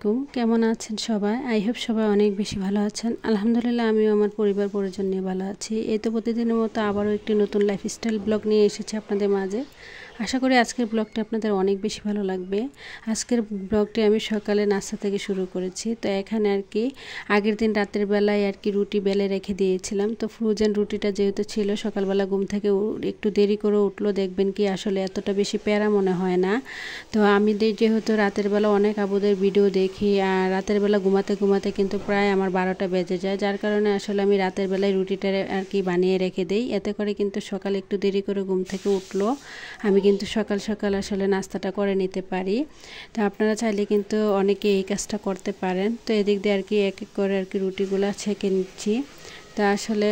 আলাইকুম, কেমন আছেন সবাই? আই হোপ সবাই অনেক বেশি ভালো আছেন। আলহামদুলিল্লাহ আমিও আমার পরিবার পরিজন নিয়ে ভালো আছি। এই তো প্রতিদিনের মতো আবারও একটি নতুন লাইফস্টাইল ব্লগ নিয়ে এসেছি আপনাদের মাঝে। আশা করি আজকের ব্লগটি আপনাদের অনেক বেশি ভালো লাগবে। আজকের ব্লগটি আমি সকালে নাস্তা থেকে শুরু করেছি। তো এখানে আর কি আগের দিন রাতের বেলায় আর কি রুটি বেলে রেখে দিয়েছিলাম। তো ফ্রোজেন রুটিটা যেহেতু ছিল, সকালবেলা ঘুম থেকে একটু দেরি করে উঠলো, দেখবেন কি আসলে এতটা বেশি প্যারা মনে হয় না। তো আমি যেহেতু রাতের বেলা অনেক আবুদের ভিডিও দেখি, আর রাতের বেলা ঘুমাতে ঘুমাতে কিন্তু প্রায় আমার 12টা বেজে যায়, যার কারণে আসলে আমি রাতের বেলায় রুটিটা আর কি বানিয়ে রেখে দিই। এতে করে কিন্তু সকালে একটু দেরি করে ঘুম থেকে উঠলো আমি কিন্তু সকাল সকাল আসলে নাস্তাটা করে নিতে পারি। তো আপনারা চাইলে কিন্তু অনেকে এই কাজটা করতে পারেন। তো এদিক দিয়ে আর কি এক এক করে আর কি রুটিগুলো ছেঁকে নিচ্ছি। তা আসলে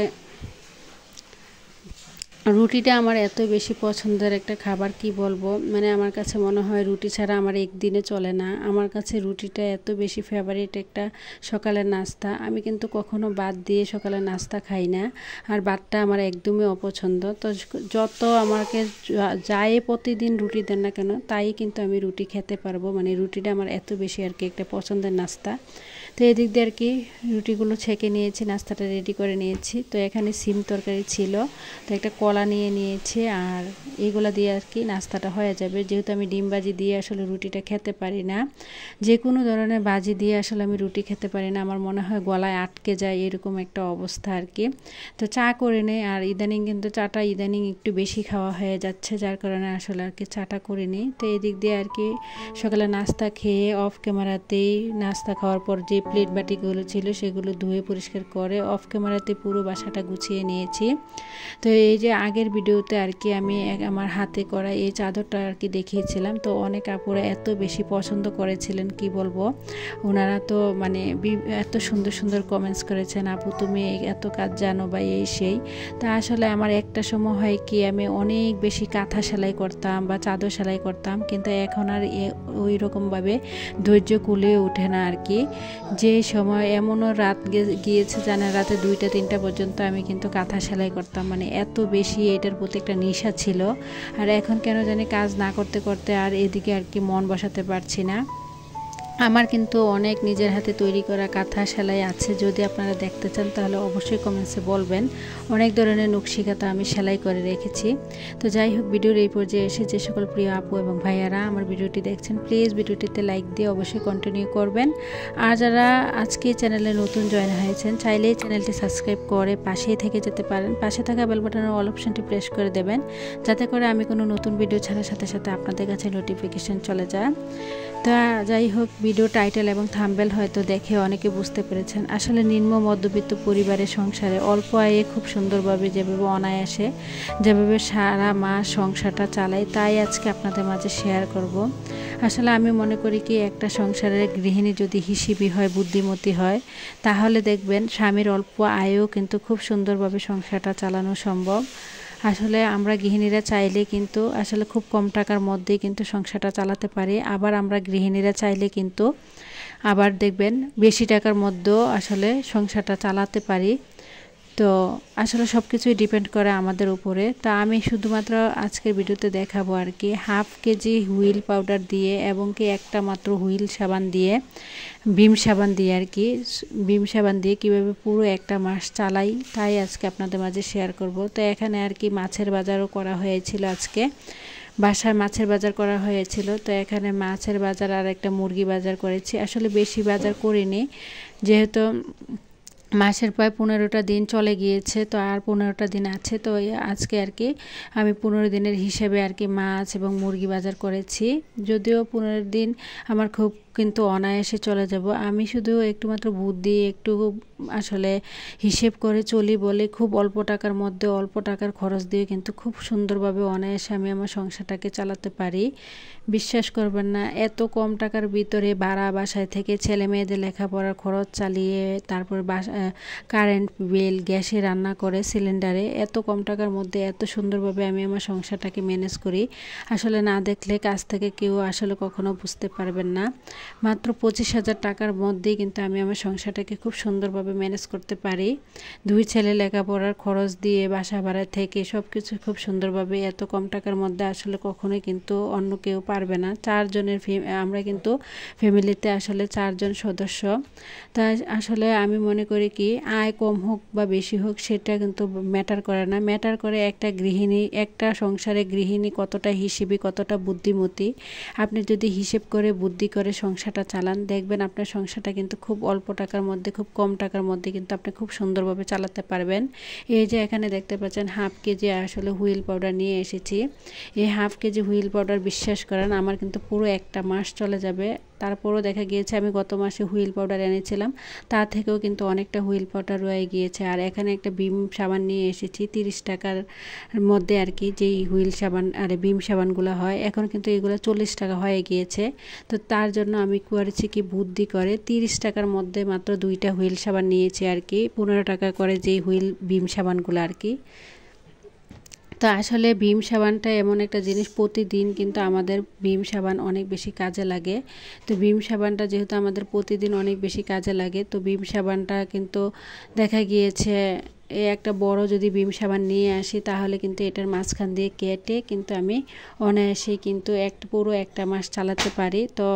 রুটিটা আমার এত বেশি পছন্দের একটা খাবার, কি বলবো, মানে আমার কাছে মনে হয় রুটি ছাড়া আমার একদিনে চলে না। আমার কাছে রুটিটা এত বেশি ফেভারিট একটা সকালের নাস্তা। আমি কিন্তু কখনো বাদ দিয়ে সকালের নাস্তা খাই না, আর বাদটা আমার একদমই অপছন্দ। তো যত আমাকে যাই প্রতিদিন রুটি দেন না কেন, তাই কিন্তু আমি রুটি খেতে পারবো। মানে রুটিটা আমার এত বেশি আর কি একটা পছন্দের নাস্তা। তো এদিক দিয়ে আর কি রুটিগুলো ছেঁকে নিয়েছি, নাস্তাটা রেডি করে নিয়েছি। তো এখানে সিম তরকারি ছিল, তো একটা কলা নিয়ে নিয়েছি, আর এগুলো দিয়ে আর কি নাস্তাটা হয়ে যাবে। যেহেতু আমি ডিম ভাজি দিয়ে আসলে রুটিটা খেতে পারি না, যে কোনো ধরনের ভাজি দিয়ে আসলে আমি রুটি খেতে পারি না, আমার মনে হয় গলায় আটকে যায়, এরকম একটা অবস্থা আর কি। তো চা করে নেই, আর ইদানিং কিন্তু চাটা ইদানিং একটু বেশি খাওয়া হয়ে যাচ্ছে, যার কারণে আসলে আর কি চাটা করে নিই। তো এদিক দিয়ে আর কি সকালে নাস্তা খেয়ে অফ ক্যামেরাতেই নাস্তা খাওয়ার পর যে প্লেট বাটিগুলো ছিল সেগুলো ধুয়ে পরিষ্কার করে অফ ক্যামেরাতে পুরো বাসাটা গুছিয়ে নিয়েছি। তো এই যে আগের ভিডিওতে আর কি আমি আমার হাতে করা এই চাদরটা আর কি দেখিয়েছিলাম, তো অনেক আপুরা এত বেশি পছন্দ করেছিলেন, কি বলবো। ওনারা তো মানে এত সুন্দর সুন্দর কমেন্টস করেছেন, আপু তুমি এত কাজ জানো বা এই সেই। তা আসলে আমার একটা সময় হয় কি আমি অনেক বেশি কাঁথা সেলাই করতাম বা চাদর সেলাই করতাম, কিন্তু এখন আর ওই রকমভাবে ধৈর্য কুলিয়ে ওঠে না আর কি। যে সময় এমনও রাত গিয়েছে জানেন, রাতে 2টা 3টা পর্যন্ত আমি কিন্তু কাঁথা সেলাই করতাম। মানে এত বেশি এটার প্রতি একটা নেশা ছিল। আর এখন কেন জানি কাজ না করতে করতে আর এদিকে আর কি মন বসাতে পারছি না। আমার কিন্তু অনেক নিজের হাতে তৈরি করা কাঁথা সেলাই আছে, যদি আপনারা দেখতে চান তাহলে অবশ্যই কমেন্টসে বলবেন। অনেক ধরনের নকশি কাঁথা আমি সেলাই করে রেখেছি। তো যাই হোক, ভিডিওর এই পর্যায়ে এসে যে সকল প্রিয় আপু এবং ভাইয়ারা আমার ভিডিওটি দেখছেন, প্লিজ ভিডিওটিতে লাইক দিয়ে অবশ্যই কন্টিনিউ করবেন। আর যারা আজকে চ্যানেলে নতুন জয়েন হয়েছেন, চাইলেই চ্যানেলটি সাবস্ক্রাইব করে পাশেই থেকে যেতে পারেন। পাশে থাকা বেল বাটনের অল অপশনটি প্রেস করে দেবেন, যাতে করে আমি কোনো নতুন ভিডিও ছাড়ার সাথে সাথে আপনাদের কাছে নোটিফিকেশন চলে যায়। তা যাই হোক, ভিডিও টাইটেল এবং থাম্বনেল হয়তো দেখে অনেকে বুঝতে পেরেছেন, আসলে নিম্ন মধ্যবিত্ত পরিবারের সংসারে অল্প আয়ে খুব সুন্দরভাবে যেভাবে অনায়াসে যেভাবে সারা মাস সংসারটা চালাই, তাই আজকে আপনাদের মাঝে শেয়ার করব। আসলে আমি মনে করি কি, একটা সংসারের গৃহিণী যদি হিসেবি হয়, বুদ্ধিমতী হয়, তাহলে দেখবেন স্বামীর অল্প আয়েও কিন্তু খুব সুন্দরভাবে সংসারটা চালানো সম্ভব। আসলে আমরা গৃহিণীরা চাইলে কিন্তু আসলে খুব কম টাকার মধ্যেই কিন্তু সংসারটা চালাতে পারি, আবার আমরা গৃহিণীরা চাইলে কিন্তু আবার দেখবেন বেশি টাকার মধ্যেও আসলে সংসারটা চালাতে পারি। তো আসলে সব কিছুই ডিপেন্ড করে আমাদের উপরে। তা আমি শুধুমাত্র আজকের ভিডিওতে দেখাবো আর কি হাফ কেজি হুইল পাউডার দিয়ে এবং কি একটা মাত্র হুইল সাবান দিয়ে, ভীম সাবান দিয়ে আর কি, ভীম সাবান দিয়ে কীভাবে পুরো একটা মাস চালাই, তাই আজকে আপনাদের মাঝে শেয়ার করব। তো এখানে আর কি মাছের বাজারও করা হয়েছিল, আজকে বাসায় মাছের বাজার করা হয়েছিল। তো এখানে মাছের বাজার আর একটা মুরগি বাজার করেছি। আসলে বেশি বাজার করিনি, যেহেতু মাসের প্রায় 15টা দিন চলে গিয়েছে, তো আর 15টা দিন আছে। তো আজকে আর কি আমি 15 দিনের হিসেবে আর কি মাছ এবং মুরগি বাজার করেছি। যদিও 15 দিন আমার খুব কিন্তু অনায়াসে চলে যাব, আমি শুধু একটু মাত্র বুদ্ধি একটু আসলে হিসেব করে চলি বলে খুব অল্প টাকার মধ্যে অল্প টাকার খরচ দিয়ে কিন্তু খুব সুন্দরভাবে অনায়াসে আমি আমার সংসারটাকে চালাতে পারি। বিশ্বাস করবেন না, এত কম টাকার ভিতরে ভাড়া বাসায় থেকে ছেলে মেয়েদের লেখাপড়ার খরচ চালিয়ে, তারপর কারেন্ট বিল, গ্যাসে রান্না করে, সিলিন্ডারে, এত কম টাকার মধ্যে এত সুন্দরভাবে আমি আমার সংসারটাকে ম্যানেজ করি। আসলে না দেখলে কাছ থেকে কেউ আসলে কখনো বুঝতে পারবেন না। মাত্র 25,000 টাকার মধ্যেই কিন্তু আমি আমার সংসারটাকে খুব সুন্দরভাবে ম্যানেজ করতে পারি। 2 ছেলে লেখাপড়ার খরচ দিয়ে বাসা ভাড়া থেকে সব কিছু খুব সুন্দরভাবে এত কম টাকার মধ্যে আসলে কখনোই কিন্তু অন্য কেউ পারবে না। 4 জনের আমরা কিন্তু ফ্যামিলিতে আসলে 4 জন সদস্য। তাই আসলে আমি মনে করি কি আয় কম হোক বা বেশি হোক সেটা কিন্তু ম্যাটার করে না, ম্যাটার করে একটা গৃহিণী, একটা সংসারে গৃহিণী কতটা হিসেবি, কতটা বুদ্ধিমতী। আপনি যদি হিসেব করে বুদ্ধি করে সংসারটা চালান, দেখবেন আপনার সংসারটা কিন্তু খুব অল্প টাকার মধ্যে, খুব কম টাকার মধ্যে কিন্তু আপনি খুব সুন্দরভাবে চালাতে পারবেন। এই যে এখানে দেখতে পাচ্ছেন হাফ কেজি আসলে হুইল পাউডার নিয়ে এসেছি। এই হাফ কেজি হুইল পাউডার বিশ্বাস করেন আমার কিন্তু পুরো একটা মাস চলে যাবে। তারপরও দেখা গিয়েছে আমি গত মাসে হুইল পাউডার এনেছিলাম, তা থেকেও কিন্তু অনেকটা হুইল পাউডার রয়ে গিয়েছে। আর এখানে একটা বিম সাবান নিয়ে এসেছি 30 টাকার মধ্যে আর কি, যেই হুইল সাবান আর বিম সাবানগুলো হয় এখন কিন্তু এগুলো 40 টাকা হয়ে গিয়েছে। তো তার জন্য আমি করেছি কি বুদ্ধি করে 30 টাকার মধ্যে মাত্র 2টা হুইল সাবান নিয়েছি আর কি, 15 টাকা করে যেই হুইল বিম সাবানগুলো আর কি। তো আসলে ভীম সাবানটা এমন একটা জিনিস, প্রতিদিন কিন্তু আমাদের ভীম সাবান অনেক বেশি কাজে লাগে। তো ভীম সাবানটা যেহেতু আমাদের প্রতিদিন অনেক বেশি কাজে লাগে, তো ভীম সাবানটা কিন্তু দেখা গিয়েছে একটা বড় যদি ভীম সাবান নিয়ে আসি তাহলে কিন্তু এটার মাঝখান দিয়ে কেটে কিন্তু আমি অনায়াসেই কিন্তু পুরো একটা মাস চালাতে পারি। তো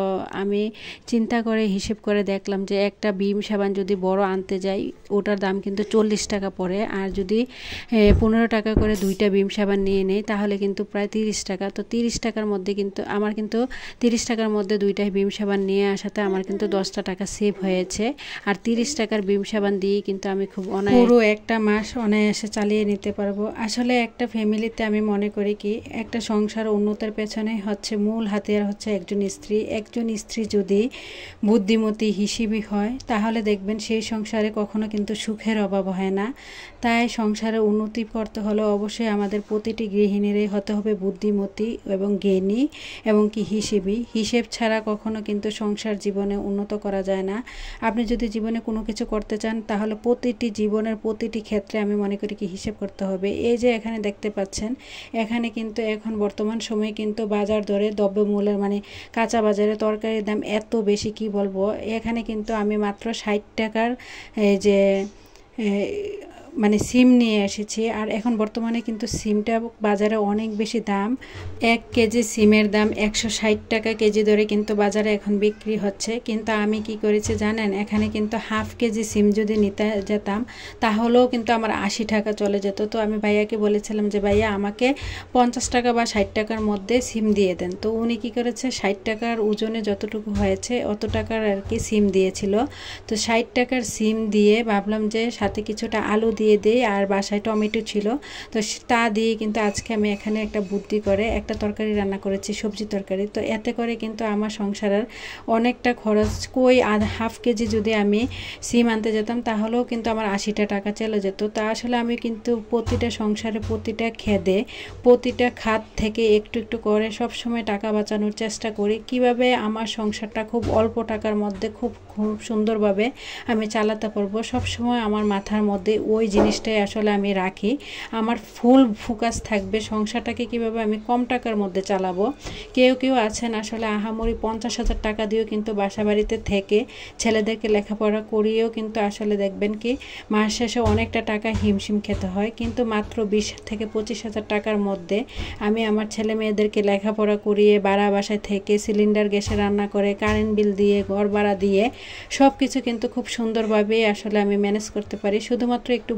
আমি চিন্তা করে হিসেব করে দেখলাম যে একটা ভীম সাবান যদি বড় আনতে যাই ওটার দাম কিন্তু 40 টাকা পড়ে, আর যদি 15 টাকা করে 2টা ভীম সাবান নিয়ে নেই তাহলে কিন্তু প্রায় 30 টাকা। তো 30 টাকার মধ্যে কিন্তু আমার কিন্তু 30 টাকার মধ্যে 2টা ভীম সাবান নিয়ে আসাতে আমার কিন্তু 10টা টাকা সেভ হয়েছে। আর 30 টাকার ভীম সাবান দিয়েই কিন্তু আমি খুব পুরো একটা মাস অনায়াসে চালিয়ে নিতে পারবো। আসলে একটা ফ্যামিলিতে আমি মনে করি কি একটা সংসার উন্নতির পেছনে হচ্ছে মূল হাতিয়ার হচ্ছে একজন স্ত্রী। একজন স্ত্রী যদি বুদ্ধিমতী হিসেবি হয় তাহলে দেখবেন সেই সংসারে কখনো কিন্তু সুখের অভাব হয় না। তাই সংসারে উন্নতি করতে হলে অবশ্যই আমাদের প্রতিটি গৃহিণীরই হতে হবে বুদ্ধিমতী এবং জ্ঞানী এবং কি হিসেবি। হিসেব ছাড়া কখনো কিন্তু সংসার জীবনে উন্নত করা যায় না। আপনি যদি জীবনে কোনো কিছু করতে চান তাহলে প্রতিটি জীবনের প্রতিটি ক্ষেত্রে আমি মনে করি কি হিসেব করতে হবে। এই যে এখানে দেখতে পাচ্ছেন, এখানে কিন্তু এখন বর্তমান সময়ে কিন্তু বাজার দরে দ্রব্যমূল্যের মানে কাঁচা বাজারে তরকারির দাম এত বেশি কি বলবো। এখানে কিন্তু আমি মাত্র 60 টাকার যে মানে সিম নিয়ে এসেছি। আর এখন বর্তমানে কিন্তু সিমটা বাজারে অনেক বেশি দাম। 1 কেজি সিমের দাম 160 টাকা কেজি দরে কিন্তু বাজারে এখন বিক্রি হচ্ছে। কিন্তু আমি কি করেছি জানেন, এখানে কিন্তু হাফ কেজি সিম যদি নিতে যেতাম তাহলেও কিন্তু আমার 80 টাকা চলে যেত। তো আমি ভাইয়াকে বলেছিলাম যে ভাইয়া আমাকে 50 টাকা বা 60 টাকার মধ্যে সিম দিয়ে দেন। তো উনি কি করেছে 60 টাকার ওজনে যতটুকু হয়েছে অত টাকার আর কি সিম দিয়েছিল। তো 60 টাকার সিম দিয়ে ভাবলাম যে সাথে কিছুটা আলু দিয়ে দিই, আর বাসায় টমেটো ছিল তো তা দিয়ে কিন্তু আজকে আমি এখানে একটা বুদ্ধি করে একটা তরকারি রান্না করেছি, সবজি তরকারি। তো এতে করে কিন্তু আমার সংসারের অনেকটা খরচ হাফ কেজি যদি আমি সিম আনতে যেতাম তাহলেও কিন্তু আমার 80টা টাকা চলে যেত। তা আসলে আমি কিন্তু প্রতিটা সংসারে প্রতিটা খেদে প্রতিটা খাত থেকে একটু একটু করে সব সময় টাকা বাঁচানোর চেষ্টা করি, কিভাবে আমার সংসারটা খুব অল্প টাকার মধ্যে খুব সুন্দরভাবে আমি চালাতে পারবো। সবসময় আমার মাথার মধ্যে ওই জিনিসটাই আসলে আমি রাখি। আমার ফুল ফোকাস থাকবে সংসারটাকে কিভাবে আমি কম টাকার মধ্যে চালাবো। কেউ কেউ আছেন আসলে আহামরি 50,000 টাকা দিয়েও কিন্তু বাসা বাড়িতে থেকে ছেলেদেরকে লেখাপড়া করিয়েও কিন্তু আসলে দেখবেন কি মাস শেষে অনেকটা টাকা হিমশিম খেতে হয়। কিন্তু মাত্র 20 থেকে 25,000 টাকার মধ্যে আমি আমার ছেলে মেয়েদেরকে লেখাপড়া করিয়ে ভাড়া বাসায় থেকে সিলিন্ডার গ্যাসে রান্না করে কারেন্ট বিল দিয়ে ঘর ভাড়া দিয়ে সব কিছু কিন্তু খুব সুন্দরভাবে আসলে আমি ম্যানেজ করতে পারি। শুধুমাত্র একটু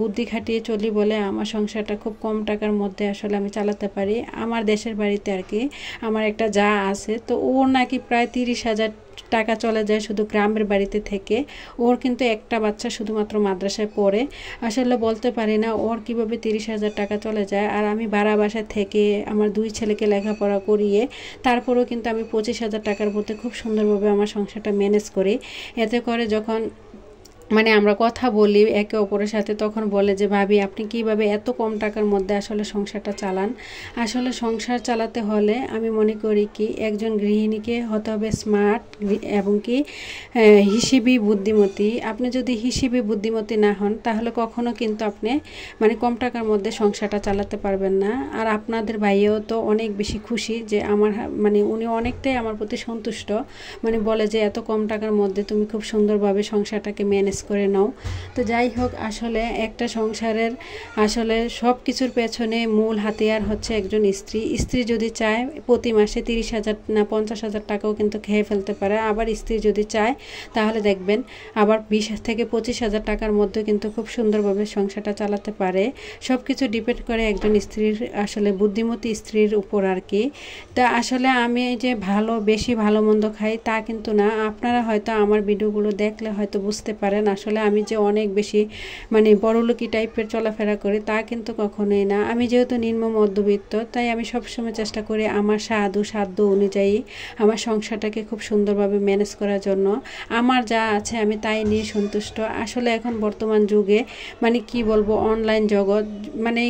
বুদ্ধি খাটিয়ে চলি বলে আমার সংসারটা খুব কম টাকার মধ্যে আসলে আমি চালাতে পারি। আমার দেশের বাড়িতে আর কি আমার একটা যা আছে, তো ওর নাকি প্রায় 30,000 টাকা চলে যায় শুধু গ্রামের বাড়িতে থেকে। ওর কিন্তু একটা বাচ্চা শুধুমাত্র মাদ্রাসায় পড়ে। আসলে বলতে পারি না ওর কিভাবে 30,000 টাকা চলে যায়। আর আমি ভাড়া বাসায় থেকে আমার 2 ছেলেকে লেখাপড়া করিয়ে তারপরেও কিন্তু আমি 25,000 টাকার মধ্যে খুব সুন্দরভাবে আমার সংসারটা ম্যানেজ করি। এতে করে যখন মানে আমরা কথা বলি একে অপরের সাথে, তখন বলে যে ভাবি আপনি কিভাবে এত কম টাকার মধ্যে আসলে সংসারটা চালান। আসলে সংসার চালাতে হলে আমি মনে করি কি একজন গৃহিণীকে হতে হবে স্মার্ট এবং কি হিসেবি বুদ্ধিমতী। আপনি যদি হিসেবি বুদ্ধিমতী না হন তাহলে কখনো কিন্তু আপনি মানে কম টাকার মধ্যে সংসারটা চালাতে পারবেন না। আর আপনাদের ভাইও তো অনেক বেশি খুশি যে আমার মানে উনি অনেকটাই আমার প্রতি সন্তুষ্ট, মানে বলে যে এত কম টাকার মধ্যে তুমি খুব সুন্দরভাবে সংসারটাকে ম্যানেজ করে নাও। তো যাই হোক, আসলে একটা সংসারের আসলে সব কিছুর পেছনে মূল হাতিয়ার হচ্ছে একজন স্ত্রী। স্ত্রী যদি চায় প্রতি মাসে 30,000 না 50,000 টাকাও কিন্তু খেয়ে ফেলতে পারে। আবার স্ত্রী যদি চায় তাহলে দেখবেন আবার 20 থেকে 25,000 টাকার মধ্যে কিন্তু খুব সুন্দরভাবে সংসারটা চালাতে পারে। সব কিছু ডিপেন্ড করে একজন স্ত্রীর আসলে বুদ্ধিমতী স্ত্রীর উপর আর কি। তা আসলে আমি যে বেশি ভালো মন্দ খাই তা কিন্তু না। আপনারা হয়তো আমার ভিডিওগুলো দেখলে হয়তো বুঝতে পারেন আসলে আমি যে অনেক বেশি মানে বড়লোকি টাইপের চলাফেরা করি তা কিন্তু কখনোই না। আমি যেহেতু নিম্ন মধ্যবিত্ত তাই আমি সবসময় চেষ্টা করি আমার সাধ্য অনুযায়ী আমার সংসারটাকে খুব সুন্দরভাবে ম্যানেজ করার জন্য। আমার যা আছে আমি তাই নিয়ে সন্তুষ্ট। আসলে এখন বর্তমান যুগে মানে কি বলবো, অনলাইন জগৎ মানে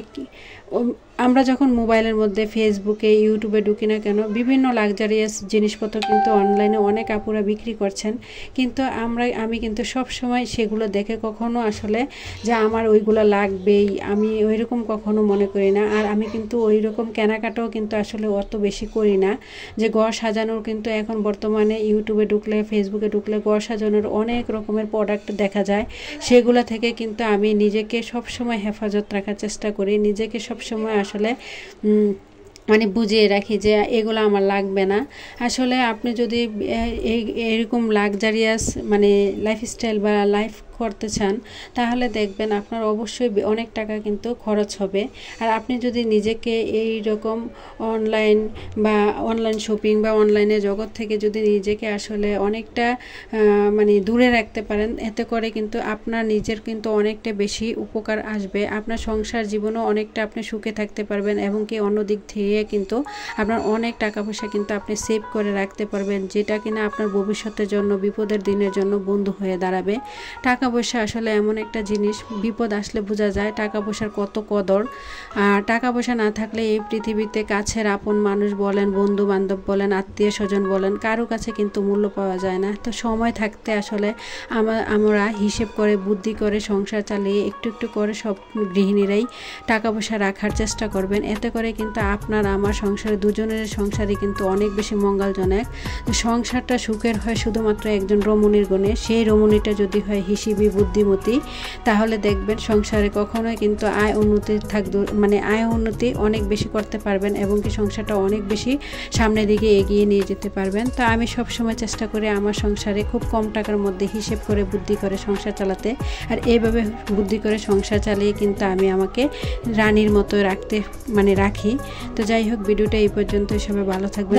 আমরা যখন মোবাইলের মধ্যে ফেসবুকে ইউটিউবে ঢুকি না কেন, বিভিন্ন লাক্সারিয়াস জিনিসপত্র কিন্তু অনলাইনে অনেক আপুরা বিক্রি করছেন, কিন্তু আমি কিন্তু সব সময় সেগুলো দেখে কখনো আসলে যে আমার ওইগুলো লাগবেই আমি ওইরকম কখনো মনে করি না। আর আমি কিন্তু ওইরকম কেনাকাটাও কিন্তু আসলে অত বেশি করি না। যে ঘর সাজানোর কিন্তু এখন বর্তমানে ইউটিউবে ঢুকলে ফেসবুকে ঢুকলে ঘর সাজানোর অনেক রকমের প্রোডাক্ট দেখা যায়, সেগুলো থেকে কিন্তু আমি নিজেকে সবসময় হেফাজত রাখার চেষ্টা করি। নিজেকে সবসময় আসলে মানে বুঝিয়ে রাখি যে এগুলো আমার লাগবে না। আসলে আপনি যদি এরকম লাক্সারিয়াস মানে লাইফস্টাইল বা লাইফ করতে চান তাহলে দেখবেন আপনার অবশ্যই অনেক টাকা কিন্তু খরচ হবে। আর আপনি যদি নিজেকে এই রকম অনলাইন শপিং বা অনলাইনে জগৎ থেকে যদি নিজেকে আসলে অনেকটা মানে দূরে রাখতে পারেন, এতে করে কিন্তু আপনার নিজের কিন্তু অনেকটা বেশি উপকার আসবে। আপনার সংসার জীবনেও অনেকটা আপনি সুখে থাকতে পারবেন এবং কি অন্য দিক থেকে কিন্তু আপনার অনেক টাকা পয়সা কিন্তু আপনি সেভ করে রাখতে পারবেন, যেটা কিনা আপনার ভবিষ্যতের জন্য বিপদের দিনের জন্য বন্ধু হয়ে দাঁড়াবে। টাকা পয়সা আসলে এমন একটা জিনিস, বিপদ আসলে বোঝা যায় টাকা পয়সার কত কদর। আর টাকা পয়সা না থাকলে এই পৃথিবীতে কাছের আপন মানুষ বলেন, বন্ধু বান্ধব বলেন, আত্মীয় স্বজন বলেন, কারো কাছে কিন্তু মূল্য পাওয়া যায় না। তো সময় থাকতে আসলে আমরা হিসেব করে বুদ্ধি করে সংসার চালিয়ে একটু একটু করে সব গৃহিণীরাই টাকা পয়সা রাখার চেষ্টা করবেন। এতে করে কিন্তু আপনার আমার সংসারে দুজনের সংসারই কিন্তু অনেক বেশি মঙ্গলজনক। সংসারটা সুখের হয় শুধুমাত্র একজন রমণীর গুণে। সেই রমণীটা যদি হয় হিসেবি বুদ্ধিমতী তাহলে দেখবেন সংসারে কখনোই কিন্তু আয় উন্নতি অনেক বেশি করতে পারবেন এবং কি সংসারটা অনেক বেশি সামনের দিকে এগিয়ে নিয়ে যেতে পারবেন। তো আমি সবসময় চেষ্টা করি আমার সংসারে খুব কম টাকার মধ্যে হিসেব করে বুদ্ধি করে সংসার চালাতে। আর এইভাবে বুদ্ধি করে সংসার চালিয়ে কিন্তু আমি আমাকে রানীর মতো রাখি। তো যাই হোক, ভিডিওটা এই পর্যন্ত, সবাই ভালো থাকবেন।